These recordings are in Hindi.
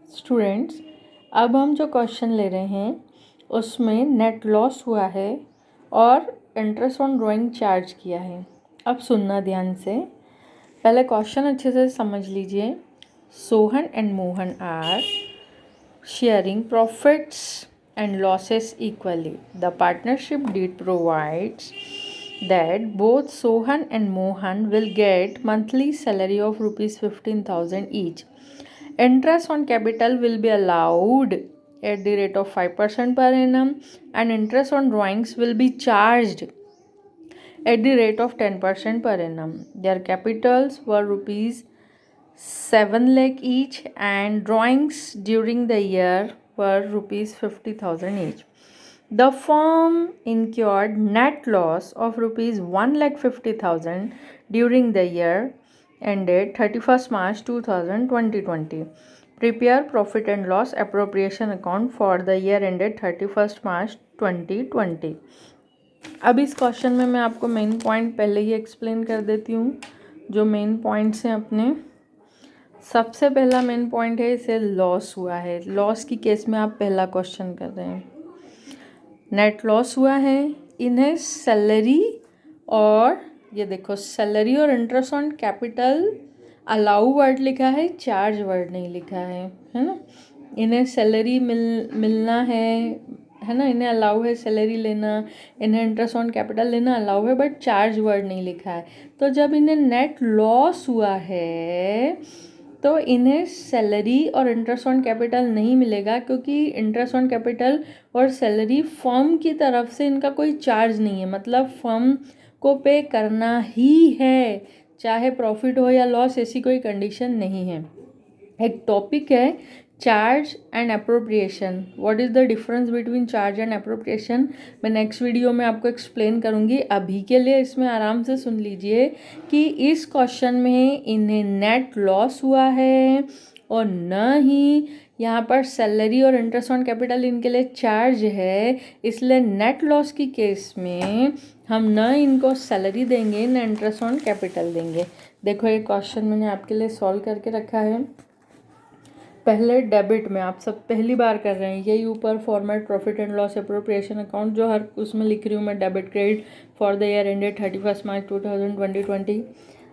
स्टूडेंट्स, अब हम जो क्वेश्चन ले रहे हैं उसमें नेट लॉस हुआ है और इंटरेस्ट ऑन ड्राइंग चार्ज किया है। अब सुनना ध्यान से, पहले क्वेश्चन अच्छे से समझ लीजिए। Sohan and Mohan are sharing profits and losses equally. The partnership deed provides that both Sohan and Mohan will get monthly salary of rupees 15,000 each. Interest on capital will be allowed at the rate of 5% per annum and interest on drawings will be charged at the rate of 10% per annum. Their capitals were rupees 7 lakh each and drawings during the year were rupees 50,000 each. The firm incurred net loss of rupees 1,50,000 during the year ended 31st March 2020. Prepare profit and loss appropriation account for the year ended 31st March 2020. अब इस क्वेश्चन में मैं आपको मेन पॉइंट पहले ही एक्सप्लेन कर देती हूँ। जो मेन पॉइंट्स हैं अपने, सबसे पहला मेन पॉइंट है इसे लॉस हुआ है। लॉस की केस में आप पहला क्वेश्चन कर रहे हैं। नेट लॉस हुआ है, इन्हें सैलरी और ये देखो सैलरी और interest on capital allow word लिखा है, चार्ज वर्ड नहीं लिखा है ना। इन्हें सैलरी मिलना है ना, इन्हें अलाउ है सैलरी लेना, इन्हें इंटरेस्ट ऑन कैपिटल लेना अलाउ है, बट चार्ज वर्ड नहीं लिखा है। तो जब इन्हें नेट लॉस हुआ है तो इन्हें सैलरी और इंटरेस्ट ऑन कैपिटल नहीं मिलेगा, क्योंकि इंटरेस्ट ऑन कैपिटल और सैलरी फर्म की तरफ से इनका कोई चार्ज नहीं है। मतलब फर्म को पे करना ही है, चाहे प्रॉफिट हो या लॉस, ऐसी कोई कंडीशन नहीं है। एक टॉपिक है charge and appropriation. What is the difference between charge and appropriation, मैं नेक्स्ट वीडियो में आपको एक्सप्लेन करूँगी। अभी के लिए इसमें आराम से सुन लीजिए कि इस क्वेश्चन में इन्हें नेट लॉस हुआ है और न ही यहाँ पर सैलरी और इंटरेस्ट ऑन कैपिटल इनके लिए चार्ज है। इसलिए नेट लॉस की केस में हम न इनको सैलरी देंगे न इंटरेस्ट ऑन कैपिटल देंगे। देखो ये क्वेश्चन मैंने आपके लिए सॉल्व करके रखा है। पहले डेबिट में, आप सब पहली बार कर रहे हैं, यही ऊपर format profit and loss appropriation account जो हर उसमें लिख रही हूँ मैं, debit credit for the year ended 31 मार्च 2020।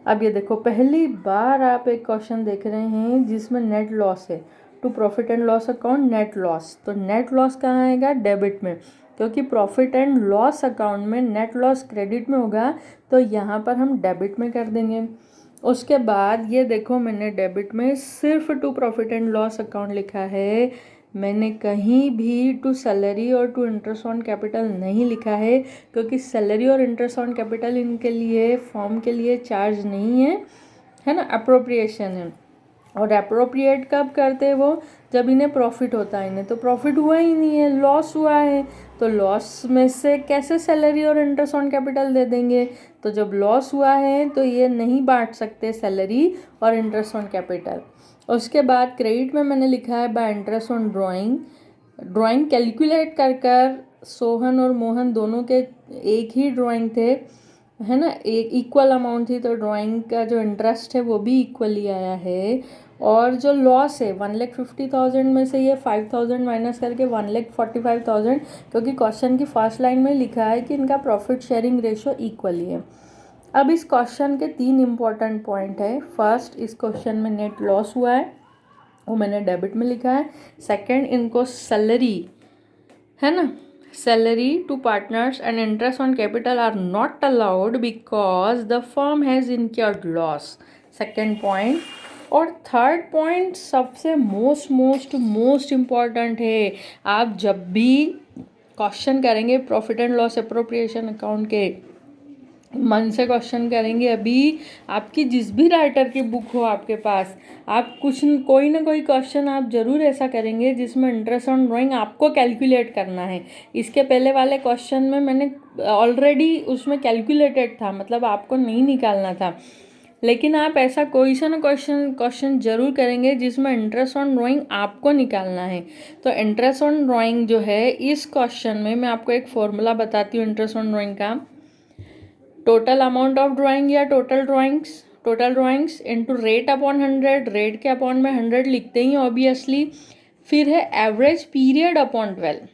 अब ये देखो पहली बार आप एक क्वेश्चन देख रहे हैं जिसमें नेट लॉस है। To profit and loss account net loss, तो नेट लॉस कहाँ आएगा? डेबिट में, क्योंकि प्रॉफिट एंड लॉस अकाउंट में नेट लॉस क्रेडिट में होगा, तो यहाँ पर हम डेबिट में कर देंगे। उसके बाद ये देखो मैंने डेबिट में सिर्फ to profit and loss account लिखा है, मैंने कहीं भी टू सैलरी और टू इंटरेस्ट ऑन कैपिटल नहीं लिखा है, क्योंकि सैलरी और इंटरेस्ट ऑन कैपिटल इनके लिए फॉर्म के लिए चार्ज नहीं है ना, अप्रोप्रिएशन है। और अप्रोप्रिएट कब करते हैं वो? जब इन्हें प्रॉफिट होता है। इन्हें तो प्रॉफिट हुआ ही नहीं है, लॉस हुआ है, तो लॉस में से कैसे सैलरी और इंटरेस्ट ऑन कैपिटल दे देंगे? तो जब लॉस हुआ है तो ये नहीं बांट सकते सैलरी और इंटरेस्ट ऑन कैपिटल। उसके बाद क्रेडिट में मैंने लिखा है bye interest on drawing. Drawing calculate कर कर सोहन और मोहन दोनों के एक ही ड्राइंग थे, है ना, एक इक्वल अमाउंट थी, तो ड्राइंग का जो इंटरेस्ट है वो भी इक्वली आया है। और जो लॉस है 1,50,000 में से ये 5,000 माइनस करके 1,45,000, क्योंकि क्वेश्चन की फर्स्ट लाइन में लिखा है कि इनका प्रॉफिट शेयरिंग रेशो इक्वली है। अब इस क्वेश्चन के 3 इम्पॉर्टेंट पॉइंट है। फर्स्ट, इस क्वेश्चन में नेट लॉस हुआ है, वो मैंने डेबिट में लिखा है। सेकेंड, इनको सैलरी, है ना, salary to partners and interest on capital are not allowed because the firm has incurred loss. Second point। और थर्ड पॉइंट सबसे मोस्ट इम्पॉर्टेंट है। आप जब भी क्वेश्चन करेंगे profit and loss appropriation account के, मन से क्वेश्चन करेंगे। अभी आपकी जिस भी राइटर की बुक हो आपके पास, आप कोई ना कोई क्वेश्चन आप ज़रूर ऐसा करेंगे जिसमें इंटरेस्ट ऑन ड्राइंग आपको कैलकुलेट करना है। इसके पहले वाले क्वेश्चन में मैंने ऑलरेडी उसमें कैलकुलेटेड था, मतलब आपको नहीं निकालना था, लेकिन आप ऐसा कोई सा ना क्वेश्चन ज़रूर करेंगे जिसमें इंटरेस्ट ऑन ड्राइंग आपको निकालना है। तो इंटरेस्ट ऑन ड्राइंग जो है इस क्वेश्चन में मैं आपको एक फॉर्मूला बताती हूँ इंटरेस्ट ऑन ड्राइंग का। टोटल अमाउंट ऑफ ड्राइंग या total drawings, total drawings into rate upon 100, rate के अपॉन में 100 लिखते ही ऑब्वियसली। फिर है एवरेज पीरियड अपॉन 12।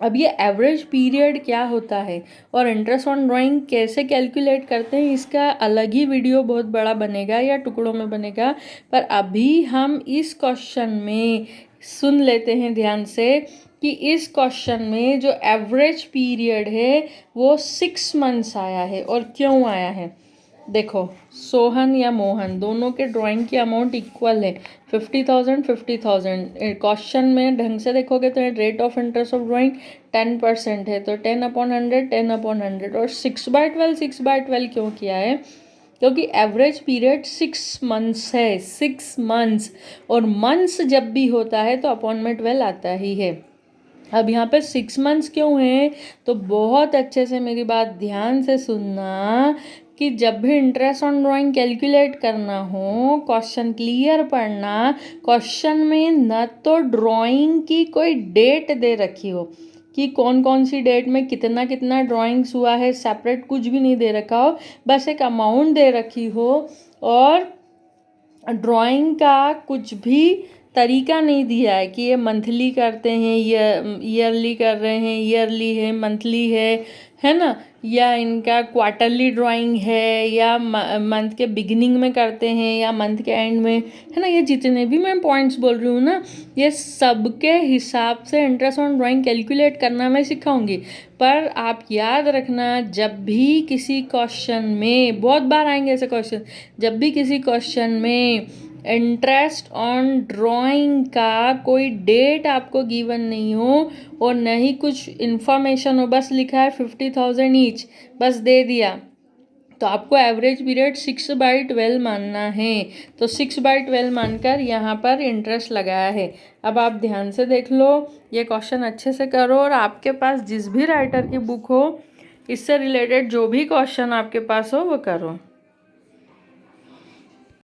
अब ये एवरेज पीरियड क्या होता है और इंटरेस्ट ऑन ड्राइंग कैसे कैलकुलेट करते हैं, इसका अलग ही वीडियो बहुत बड़ा बनेगा या टुकड़ों में बनेगा। पर अभी हम इस क्वेश्चन में सुन लेते हैं ध्यान से कि इस क्वेश्चन में जो एवरेज पीरियड है वो 6 मंथ्स आया है। और क्यों आया है, देखो सोहन या मोहन दोनों के ड्राइंग की अमाउंट इक्वल है, 50,000 50,000। क्वेश्चन में ढंग से देखोगे तो rate of interest of drawing 10% है, तो 10/100 10/100। और 6/12 6/12 क्यों किया है, क्योंकि एवरेज पीरियड 6 मंथ्स है, 6 मंथ्स। और मंथ्स जब भी होता है तो अपॉन में 12 आता ही है। अब यहाँ पे 6 मंथ्स क्यों है, तो बहुत अच्छे से मेरी बात ध्यान से सुनना कि जब भी इंटरेस्ट ऑन ड्राइंग कैलकुलेट करना हो, क्वेश्चन क्लियर पढ़ना। क्वेश्चन में न तो ड्राइंग की कोई डेट दे रखी हो कि कौन कौन सी डेट में कितना कितना ड्राइंग्स हुआ है, सेपरेट कुछ भी नहीं दे रखा हो, बस एक अमाउंट दे रखी हो। और ड्राइंग का कुछ भी तरीका नहीं दिया है कि ये मंथली करते हैं, ईयरली कर रहे हैं, ईयरली है, मंथली है ना, या इनका क्वार्टरली ड्राइंग है, या मंथ के बिगिनिंग में करते हैं या मंथ के एंड में, है ना। ये जितने भी मैं पॉइंट्स बोल रही हूँ ना, ये सबके हिसाब से इंटरेस्ट ऑन ड्राइंग कैलकुलेट करना मैं सिखाऊंगी। पर आप याद रखना, जब भी किसी क्वेश्चन में, बहुत बार आएंगे ऐसे क्वेश्चन, जब भी किसी क्वेश्चन में इंटरेस्ट ऑन ड्राइंग का कोई डेट आपको गिवन नहीं हो और न ही कुछ इन्फॉर्मेशन हो, बस लिखा है 50,000 ईच, बस दे दिया, तो आपको एवरेज पीरियड 6/12 मानना है। तो 6/12 मानकर यहाँ पर इंटरेस्ट लगाया है। अब आप ध्यान से देख लो, ये क्वेश्चन अच्छे से करो और आपके पास जिस भी राइटर की बुक हो, इससे रिलेटेड जो भी क्वेश्चन आपके पास हो वो करो।